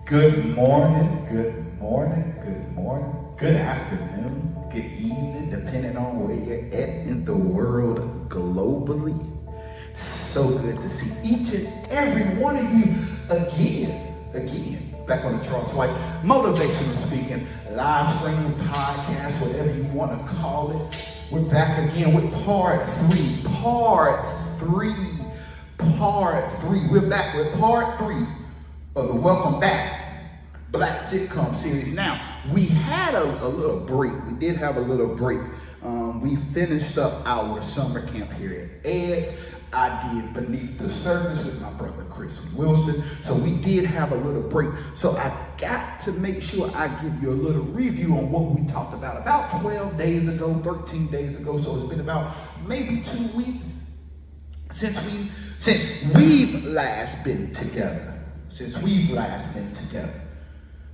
Good morning, good morning, good morning, good afternoon, good evening, depending on where you're at in the world globally. So good to see each and every one of you again, back on the Charles White Motivational Speaking, live stream, podcast, whatever you want to call it. We're back again with part three. We're back with part three of the Welcome Back Black Sitcom series. Now, we had a little break. We did have a little break. We finished up our summer camp here at Ed's. I did Beneath the Surface with my brother Chris Wilson. So we did have a little break. So I got to make sure I give you a little review on what we talked about 12 days ago, 13 days ago. So it's been about maybe 2 weeks since we've last been together.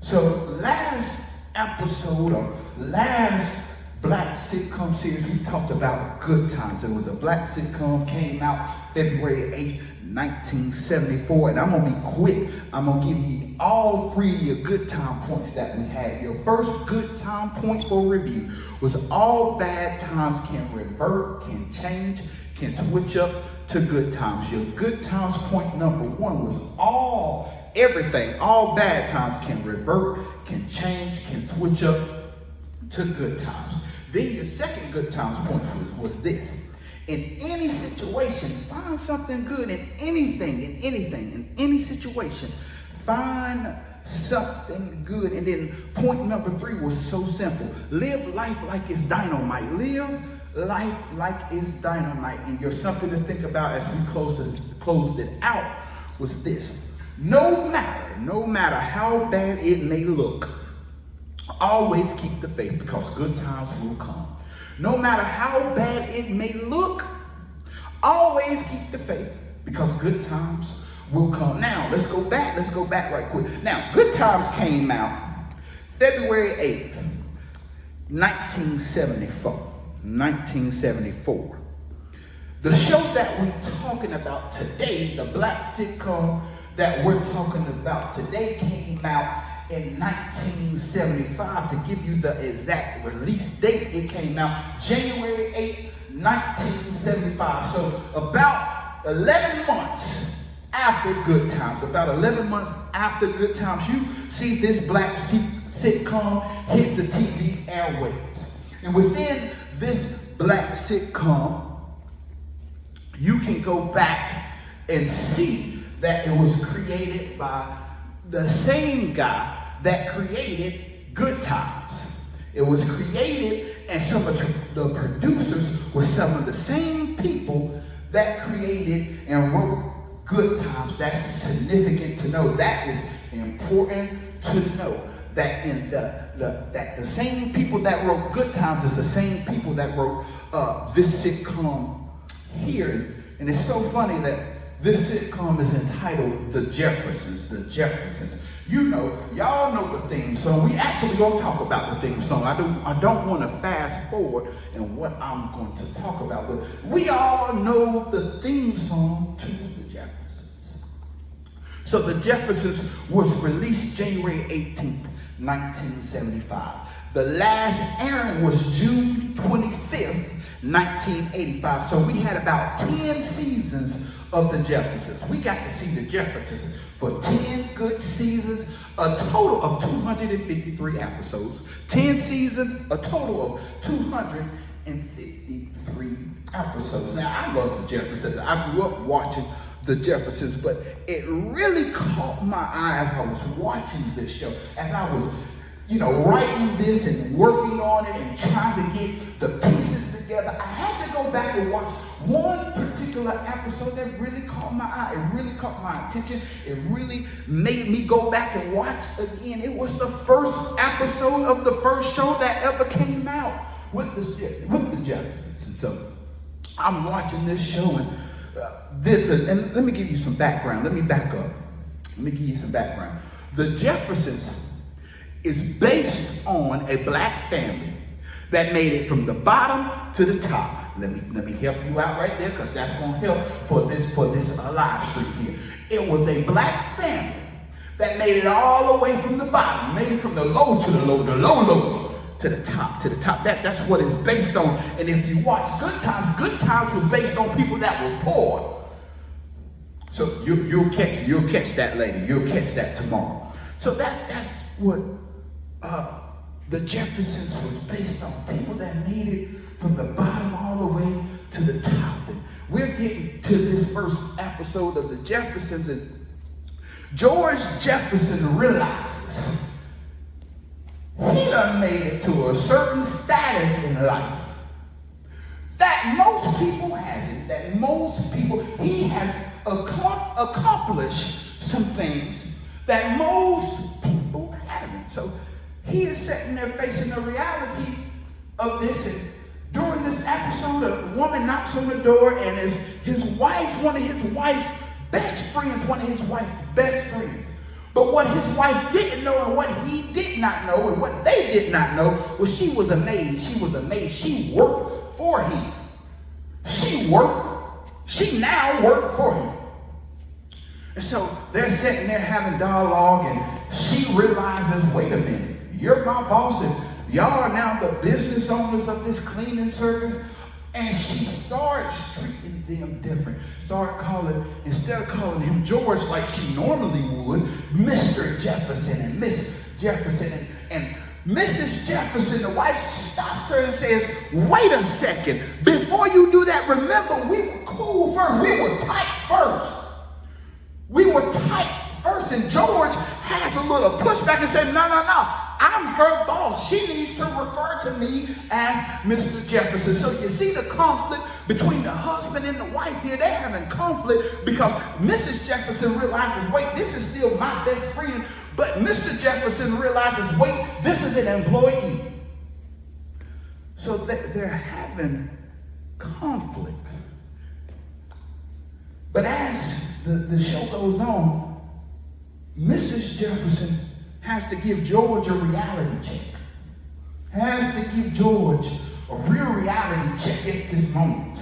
So last episode or last Black Sitcom series, we talked about Good Times. It was a Black sitcom, came out February 8th, 1974. And I'm going to be quick. I'm going to give you all three of your good time points that we had. Your first good time point for review was all bad times can revert, can change, can switch up to good times. Your good times point number one was all bad times can revert, can change, can switch up to good times. Then your second good times point was this. In any situation, find something good in any situation. Find something good. And then point number three was so simple. Live life like it's dynamite. Live life like it's dynamite. And your something to think about as we closed it out was this. No matter how bad it may look, always keep the faith because good times will come. No matter how bad it may look, always keep the faith because good times will come. Now, let's go back right quick. Now, Good Times came out February 8th, 1974. The show that we're talking about today, the Black sitcom that we're talking about today, came out in 1975. To give you the exact release date, it came out January 8th, 1975. So about 11 months after Good Times, you see this Black sitcom hit the TV airwaves. And within this Black sitcom, you can go back and see that it was created by the same guy that created Good Times. It was created, and some of the producers were some of the same people that created and wrote Good Times. That's significant to know. That is important to know. That that the same people that wrote Good Times is the same people that wrote this sitcom here. And it's so funny that this sitcom is entitled The Jeffersons. You know, y'all know the theme song. We actually gonna talk about the theme song. I don't want to fast forward in what I'm going to talk about, but we all know the theme song to The Jeffersons. So The Jeffersons was released January 18th, 1975. The last airing was June 25th, 1985. So we had about 10 seasons of The Jeffersons. We got to see The Jeffersons for 10 good seasons, a total of 253 episodes. 10 seasons, a total of 253 episodes. Now, I love The Jeffersons. I grew up watching The Jeffersons, but it really caught my eye as I was watching this show, as I was writing this and working on it and trying to get the pieces together. I had to go back and watch one particular episode that really caught my eye. It really caught my attention. It really made me go back and watch again. It was the first episode of the first show that ever came out with the Jeffersons. And so I'm watching this show, and and let me give you some background. Let me back up. Let me give you some background. The Jeffersons is based on a black family that made it from the bottom to the top. Let me help you out right there, because that's going to help for this live stream here. It was a black family that made it all the way from the bottom, made it from the low to the low, the low to the top, That's what it's based on. And if you watch Good Times was based on people that were poor. So you'll catch that later. You'll catch that tomorrow. So that's what the Jeffersons was based on. People that made it from the bottom all the way to the top. And we're getting to this first episode of the Jeffersons, and George Jefferson realizes he done made it to a certain status in life that most people haven't, he has accomplished some things that most people haven't. So he is sitting there facing the reality of this, and during this episode, a woman knocks on the door, and his wife's one of his wife's best friends. But what his wife didn't know, and what he did not know, and what they did not know, was she was a maid. She worked for him. She now worked for him. And so they're sitting there having dialogue, and she realizes, wait a minute, you're my boss, and y'all are now the business owners of this cleaning service. And she starts treating them different. Instead of calling him George like she normally would, Mr. Jefferson and Miss Jefferson. And Mrs. Jefferson, the wife, stops her and says, wait a second. Before you do that, remember, we were cool first. We were tight first. And George has a little pushback and said, no. I'm her boss. She needs to refer to me as Mr. Jefferson. So you see the conflict between the husband and the wife here. They're having conflict because Mrs. Jefferson realizes, wait, this is still my best friend. But Mr. Jefferson realizes, wait, this is an employee. So they're having conflict. But as the show goes on, Mrs. Jefferson has to give George a reality check. Has to give George a real reality check at this moment.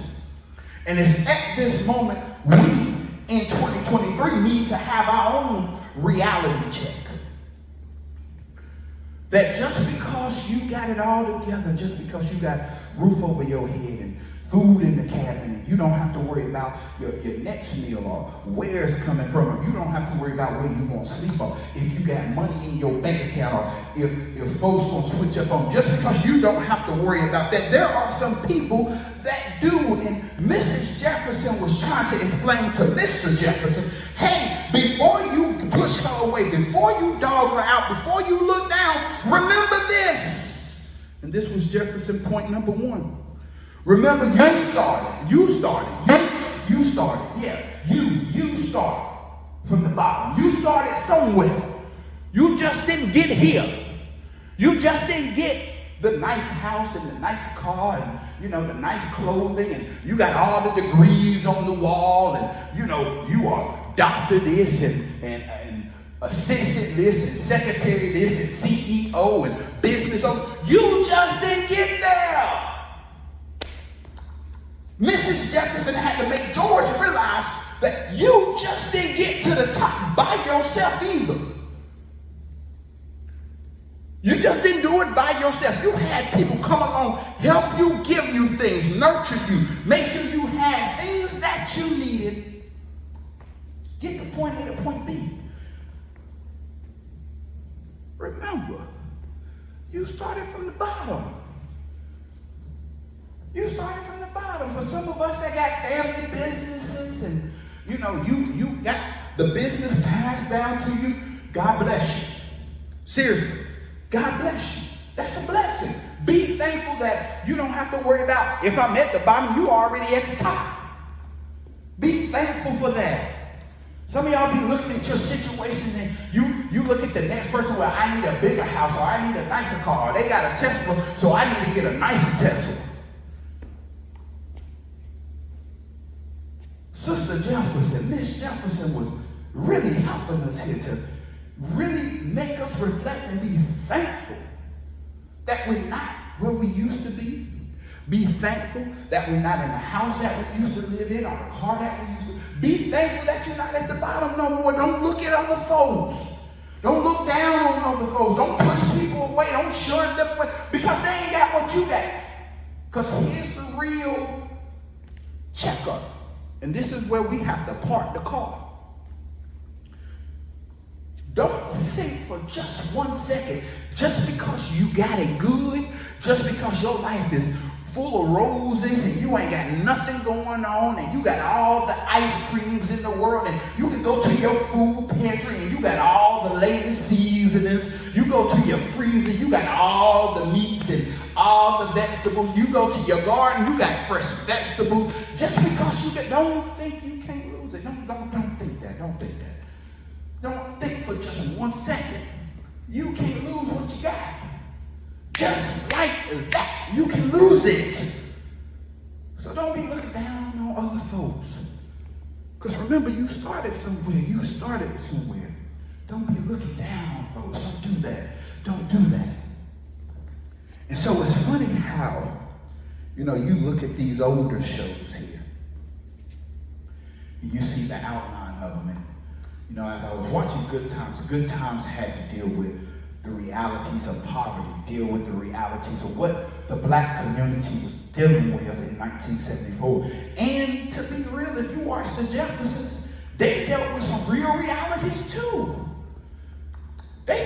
And it's at this moment we, in 2023, need to have our own reality check. That just because you got it all together, just because you got roof over your head and food in the cabinet, you don't have to worry about your next meal or where it's coming from, or you don't have to worry about where you're going to sleep, or if you got money in your bank account, or if folks going to switch up on, just because you don't have to worry about that. There are some people that do, and Mrs. Jefferson was trying to explain to Mr. Jefferson, hey, before you push her away, before you dog her out, before you look down, remember this. And this was Jefferson point number one. Remember, you started. You started from the bottom. You started somewhere. You just didn't get here. You just didn't get the nice house and the nice car and, the nice clothing, and you got all the degrees on the wall, and, you are doctor this and assistant this and secretary this and CEO and business owner. You just didn't get there. Mrs. Jefferson had to make George realize that you just didn't get to the top by yourself either. You just didn't do it by yourself. You had people come along, help you, give you things, nurture you, make sure you had things that you needed. Get to point A to point B. Remember, you started from the bottom. You started from the bottom. For some of us that got family businesses and, you got the business passed down to you, God bless you. Seriously, God bless you. That's a blessing. Be thankful that you don't have to worry about, if I'm at the bottom, you already at the top. Be thankful for that. Some of y'all be looking at your situation and you look at the next person, well, I need a bigger house, or I need a nicer car, or they got a Tesla, so I need to get a nicer Tesla. Sister Jefferson, Miss Jefferson was really helping us here to really make us reflect and be thankful that we're not where we used to be. Be thankful that we're not in the house that we used to live in, or the car that we used to. Be thankful that you're not at the bottom no more. Don't look at other folks. Don't look down on other folks. Don't push people away. Don't shun them away because they ain't got what you got. Because here's the real checkup. And this is where we have to park the car. Don't think for just 1 second, just because you got it good, just because your life is full of roses and you ain't got nothing going on and you got all the ice creams in the world and you can go to your food pantry and you got all the latest seasonings. You go to your freezer, you got all the meats and all the vegetables. You go to your garden, you got fresh vegetables. Just because you get, don't think you can't lose it. Don't think that. Don't think that. Don't think for just 1 second you can't lose what you got. Just like that, you can lose it. So don't be looking down on other folks. Because remember, you started somewhere. Don't be looking down, folks. Don't do that. Don't do that. And so it's funny how, you look at these older shows here. And you see the outline of them. And, as I was watching Good Times had to deal with the realities of poverty, deal with the realities of what the black community was dealing with in 1974. And to be real, if you watch the Jeffersons, they dealt with some real realities too. And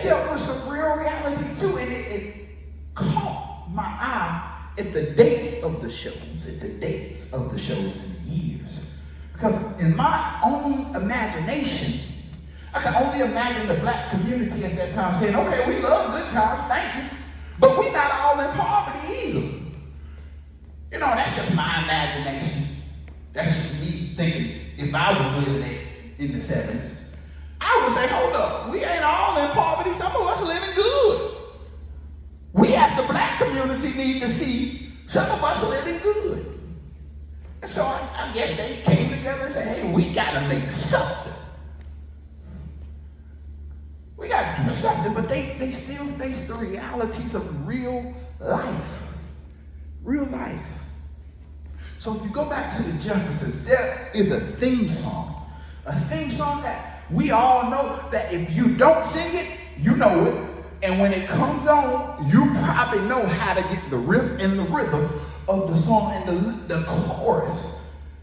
it caught my eye at the dates of the shows and the years. Because in my own imagination, I can only imagine the black community at that time saying, okay, we love Good Times, thank you, but we're not all in poverty either. That's just my imagination. That's just me thinking if I was living in the 70s. I would say, hold up, we ain't all in poverty. Some of us are living good. We as the black community need to see some of us are living good. And so I guess they came together and said, hey, we got to make something. We got to do something, but they still face the realities of real life. Real life. So if you go back to the Jeffersons, there is a theme song. A theme song that we all know that if you don't sing it, you know it. And when it comes on, you probably know how to get the riff and the rhythm of the song and the chorus.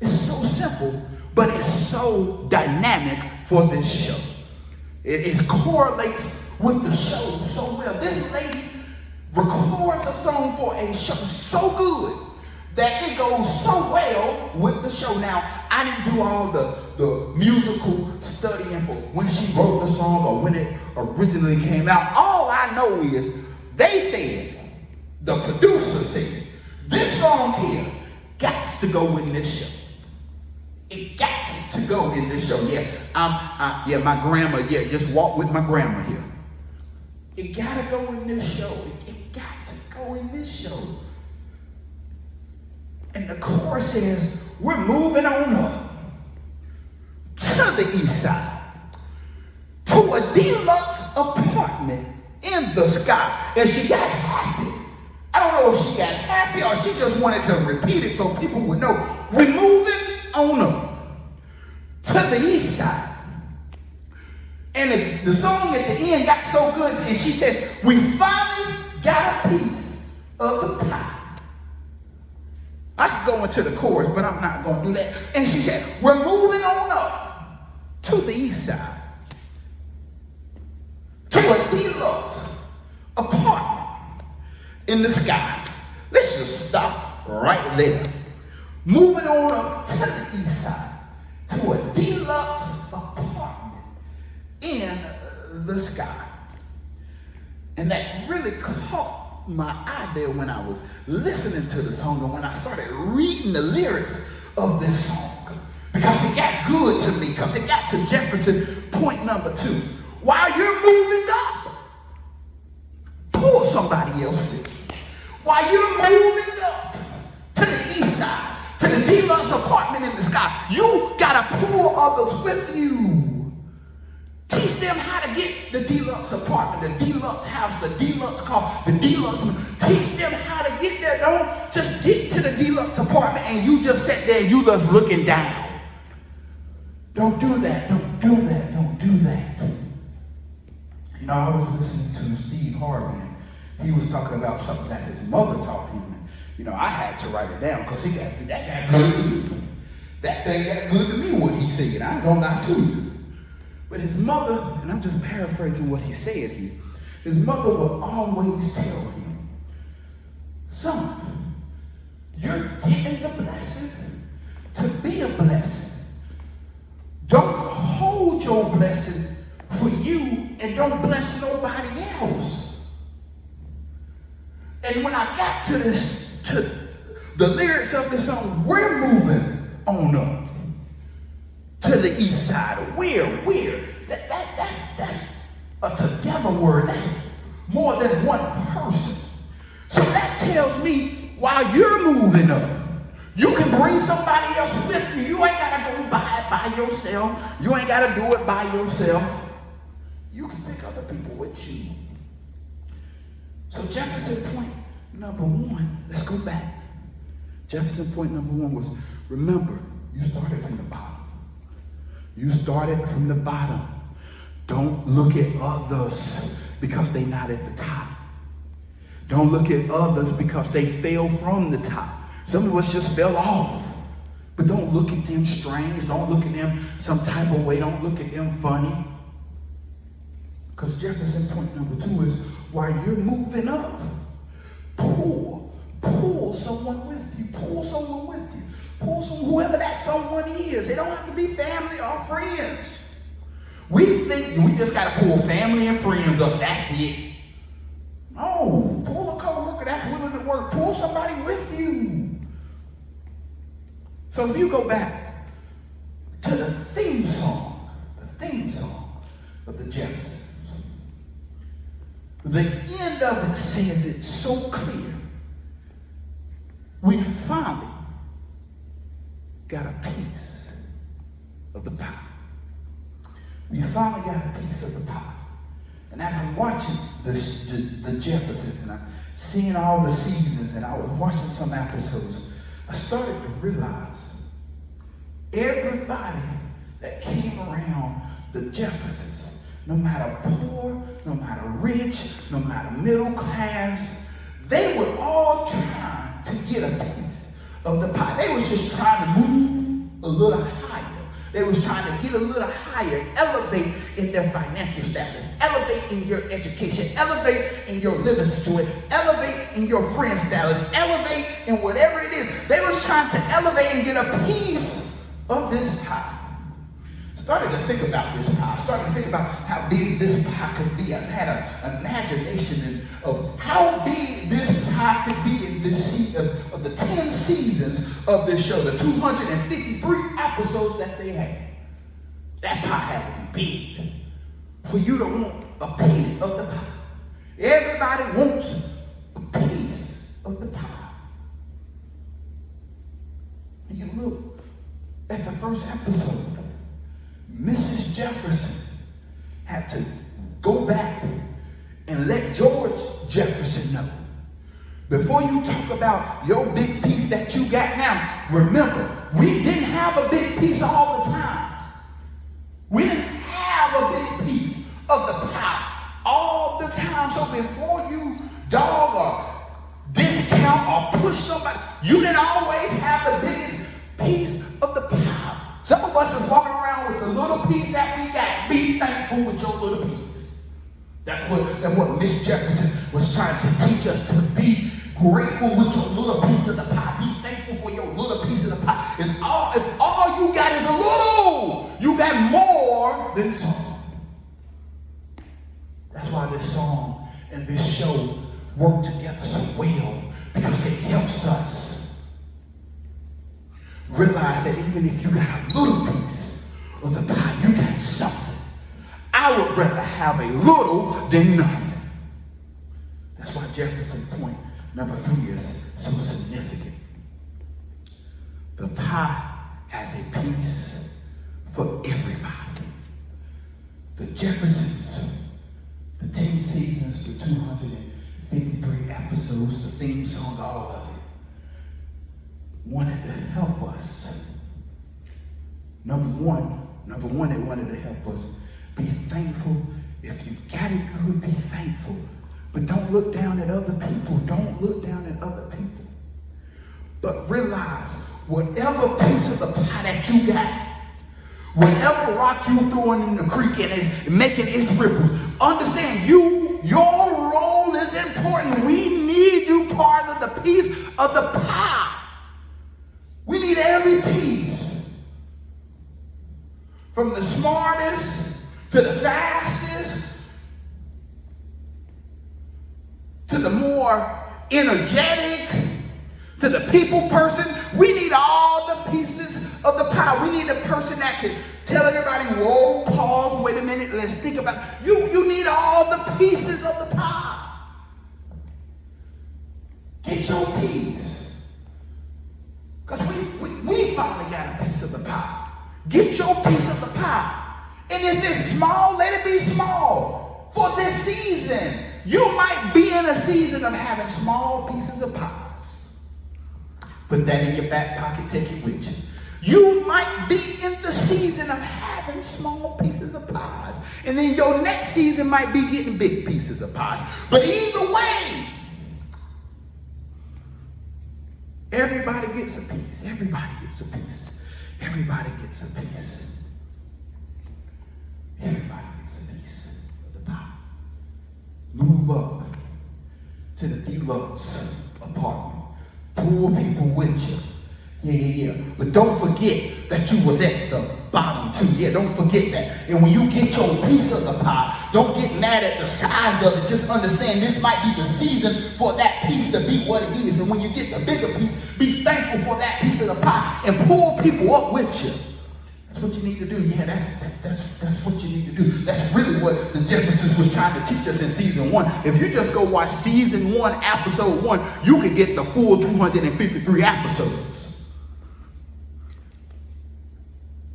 It's so simple, but it's so dynamic for this show. It correlates with the show so well. This lady records a song for a show so good that it goes so well with the show. Now, I didn't do all the musical studying for when she wrote the song or when it originally came out. All I know is they said, the producer said, this song here got to go in this show. It got to go in this show. My grandma, just walk with my grandma here. It got to go in this show. It got to go in this show. And the chorus says, we're moving on up to the east side to a deluxe apartment in the sky. And she got happy. I don't know if she got happy or she just wanted to repeat it so people would know. We're moving on up to the east side. And the song at the end got so good, and she says, we finally got a piece of the pie. I could go into the chorus, but I'm not going to do that. And she said, we're moving on up to the east side to a deluxe apartment in the sky. Let's just stop right there. Moving on up to the east side to a deluxe apartment in the sky. And that really caught my eye there when I was listening to the song and when I started reading the lyrics of this song. Because it got good to me, because it got to Jefferson point number 2. While you're moving up, pull somebody else with you. While you're moving up to the east side, to the deluxe apartment in the sky, you gotta pull others with you. Teach them how to get the deluxe apartment, the deluxe house, the deluxe car, the deluxe. Teach them how to get there. Don't just get to the deluxe apartment and you just sit there and you just looking down. Don't do that. Don't do that. Don't do that. You know, I was listening to Steve Harvey, and he was talking about something that his mother taught him. And, you know, I had to write it down because that got good to me. That thing got good to me, what he said. I ain't gonna lie to you. But his mother, and I'm just paraphrasing what he said here, his mother would always tell him, son, you're getting the blessing to be a blessing. Don't hold your blessing for you and don't bless nobody else. And when I got to the lyrics of the song, we're moving on up to the east side. We're. That's a together word. That's more than one person. So that tells me while you're moving up, you can bring somebody else with you. You ain't got to go buy it by yourself. You ain't got to do it by yourself. You can pick other people with you. So Jefferson point number one, let's go back. Jefferson point number one was, remember, you started from the bottom. You started from the bottom. Don't look at others because they're not at the top. Don't look at others because they fell from the top. Some of us just fell off. But don't look at them strange. Don't look at them some type of way. Don't look at them funny. Because Jefferson point number two is, while you're moving up, pull someone with you. Pull someone with you. Pull whoever that someone is. They don't have to be family or friends. We think we just got to pull family and friends up. That's it. No, pull a coworker that's willing to work. Pull somebody with you. So if you go back to the theme song of the Jeffersons, the end of it says it so clear. We finally got a piece of the pie. We finally got a piece of the pie. And as I'm watching the Jeffersons, and I'm seeing all the seasons, and I was watching some episodes, I started to realize everybody that came around the Jeffersons, no matter poor, no matter rich, no matter middle class, they were all trying to get a piece of the pie. They was just trying to move a little higher. They was trying to get a little higher, elevate in their financial status, elevate in your education, elevate in your living situation, elevate in your friend status, elevate in whatever it is. They was trying to elevate and get a piece of this pie. Started to think about this pie. Started to think about how big this pie could be. I had an imagination of how big this pie could be in this of the 10 seasons of this show, the 253 episodes that they had. That pie had to be big for you to want a piece of the pie. Everybody wants a piece of the pie. And you look at the first episode, Mrs. Jefferson had to go back and let George Jefferson know. Before you talk about your big piece that you got now, remember, we didn't have a big piece all the time. We didn't have a big piece of the pie all the time. So before you dog or discount or push somebody, you didn't always have the biggest piece of the pie. Some of us is walking around with the little piece that we got. Be thankful with your little piece. That's what Miss Jefferson was trying to teach us, to be grateful with your little piece of the pie. Be thankful for your little piece of the pie. If all you got is a little, you got more than some. That's why this song and this show work together so well, because it helps us realize that even if you got a little piece of the pie, you got something. I would rather have a little than nothing. That's why Jefferson point number 3 is so significant. The pie has a piece for everybody. The Jeffersons, the 10 seasons, the 253 episodes, the theme song, all of it, wanted to help us. Number one, it wanted to help us be thankful If you got it good, be thankful. But don't look down at other people. Don't look down at other people. But realize whatever piece of the pie that you got, whatever rock you throwing in the creek and is making its ripples, understand your role is important. We need you part of the piece of the pie. We need every piece. From the smartest to the fastest to the more energetic to the people person. We need all the pieces of the pie. We need a person that can tell everybody, whoa, pause, wait a minute, let's think about it. You need all the pieces of the pie. Get your piece. Because we finally got a piece of the pie. Get your piece of the pie. And if it's small, let it be small. For this season, you might be in a season of having small pieces of pies. Put that in your back pocket, take it with you. You might be in the season of having small pieces of pies. And then your next season might be getting big pieces of pies. But either way, everybody gets a piece. Everybody gets a piece. Everybody gets a piece. Everybody gets a piece of the pie. Move up to the deluxe apartment. Pull people with you. Yeah. But don't forget that you was at the bottom too. Yeah, don't forget that. And when you get your piece of the pie, don't get mad at the size of it. Just understand this might be the season for that piece to be what it is. And when you get the bigger piece, be thankful for that piece of the pie and pull people up with you. That's what you need to do. Yeah, that's what you need to do. That's really what the Jeffersons was trying to teach us in season 1. If you just go watch season 1, episode 1, you can get the full 253 episodes.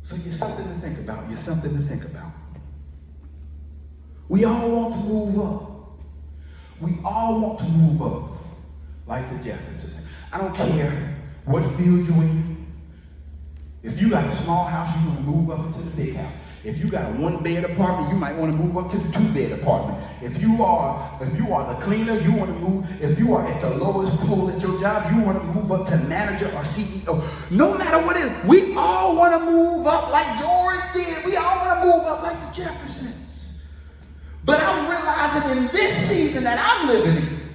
So you're something to think about. You're something to think about. We all want to move up. We all want to move up like the Jeffersons. I don't care what field you're in. If you got a small house, you want to move up into the big house. If you got a 1-bed apartment, you might want to move up to the 2-bed apartment. If you are the cleaner, you want to move. If you are at the lowest pole at your job, you want to move up to manager or CEO. No matter what it is, we all want to move up like George did. We all want to move up like the Jeffersons. But I'm realizing in this season that I'm living in,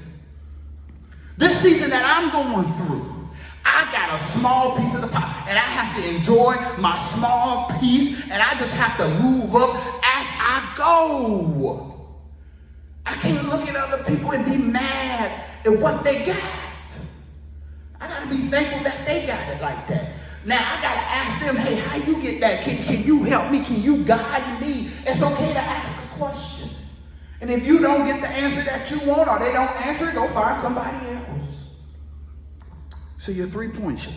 this season that I'm going through, I got a small piece of the pie, and I have to enjoy my small piece, and I just have to move up as I go. I can't look at other people and be mad at what they got. I got to be thankful that they got it like that. Now, I got to ask them, hey, how you get that? Can you help me? Can you guide me? It's okay to ask a question. And if you don't get the answer that you want, or they don't answer it, go find somebody else. So your 3 points,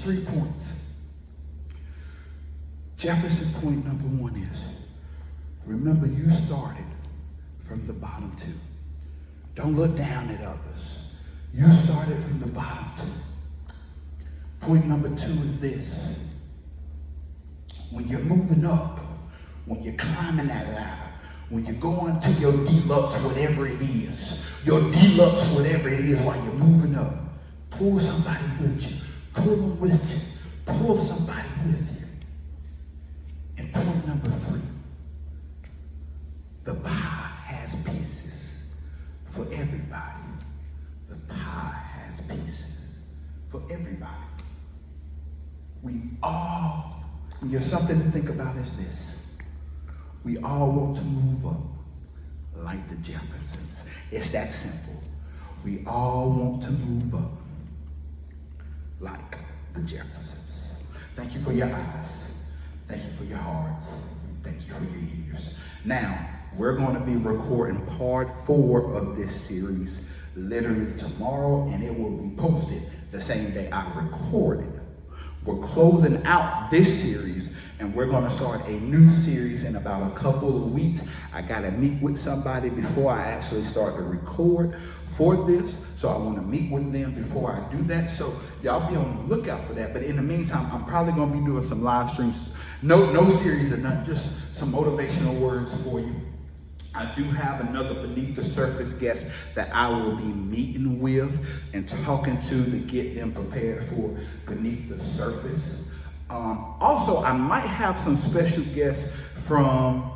Jefferson point number 1 is, remember you started from the bottom too. Don't look down at others. You started from the bottom too. Point number 2 is this. When you're moving up, when you're climbing that ladder, when you're going to your deluxe, whatever it is, while you're moving up, pull somebody with you. Pull them with you. Pull somebody with you. And point number 3. The pie has pieces for everybody. The pie has pieces for everybody. There's something to think about is this. We all want to move up like the Jeffersons. It's that simple. We all want to move up like the Jeffersons. Thank you for your eyes. Thank you for your hearts. Thank you for your ears. Now, we're going to be recording part 4 of this series literally tomorrow, and it will be posted the same day I recorded. We're closing out this series, and we're going to start a new series in about a couple of weeks. I got to meet with somebody before I actually start to record for this, so I want to meet with them before I do that. So y'all be on the lookout for that. But in the meantime, I'm probably going to be doing some live streams. No series or nothing, just some motivational words for you. I do have another Beneath the Surface guest that I will be meeting with and talking to get them prepared for Beneath the Surface. Also, I might have some special guests from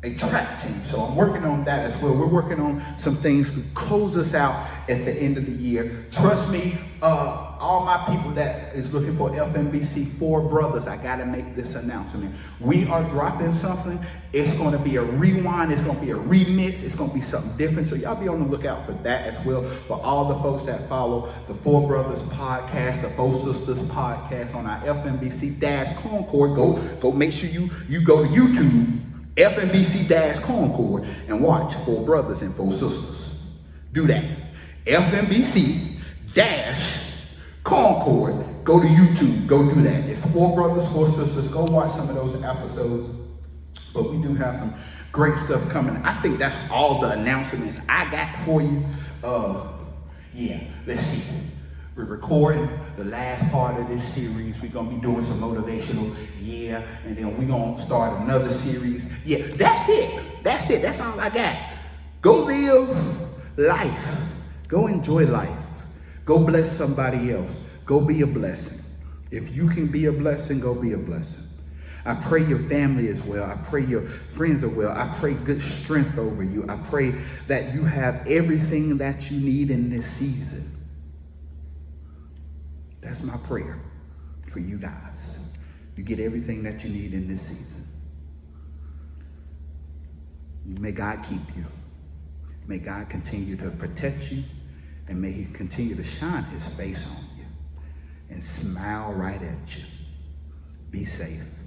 a track team, so I'm working on that as well. We're working on some things to close us out at the end of the year. Trust me, all my people that is looking for FMBC 4 Brothers, I gotta make this announcement. We are dropping something. It's gonna be a rewind, it's gonna be a remix, it's gonna be something different. So y'all be on the lookout for that as well. For all the folks that follow the 4 Brothers podcast, the 4 Sisters podcast on our FMBC-Concord, go make sure you go to YouTube, FMBC-Concord, and watch 4 Brothers and 4 Sisters. Do that. FMBC-Concord. Go to YouTube. Go do that. It's 4 Brothers, 4 Sisters. Go watch some of those episodes. But we do have some great stuff coming. I think that's all the announcements I got for you. Yeah, let's see. We're recording the last part of this series. We're going to be doing some motivational, and then we're going to start another series. Yeah, that's it. That's it. That's all I got. Go live life. Go enjoy life. Go bless somebody else. Go be a blessing. If you can be a blessing, go be a blessing. I pray your family as well. I pray your friends are well. I pray good strength over you. I pray that you have everything that you need in this season. That's my prayer for you guys. You get everything that you need in this season. May God keep you. May God continue to protect you. And may he continue to shine his face on you and smile right at you. Be safe.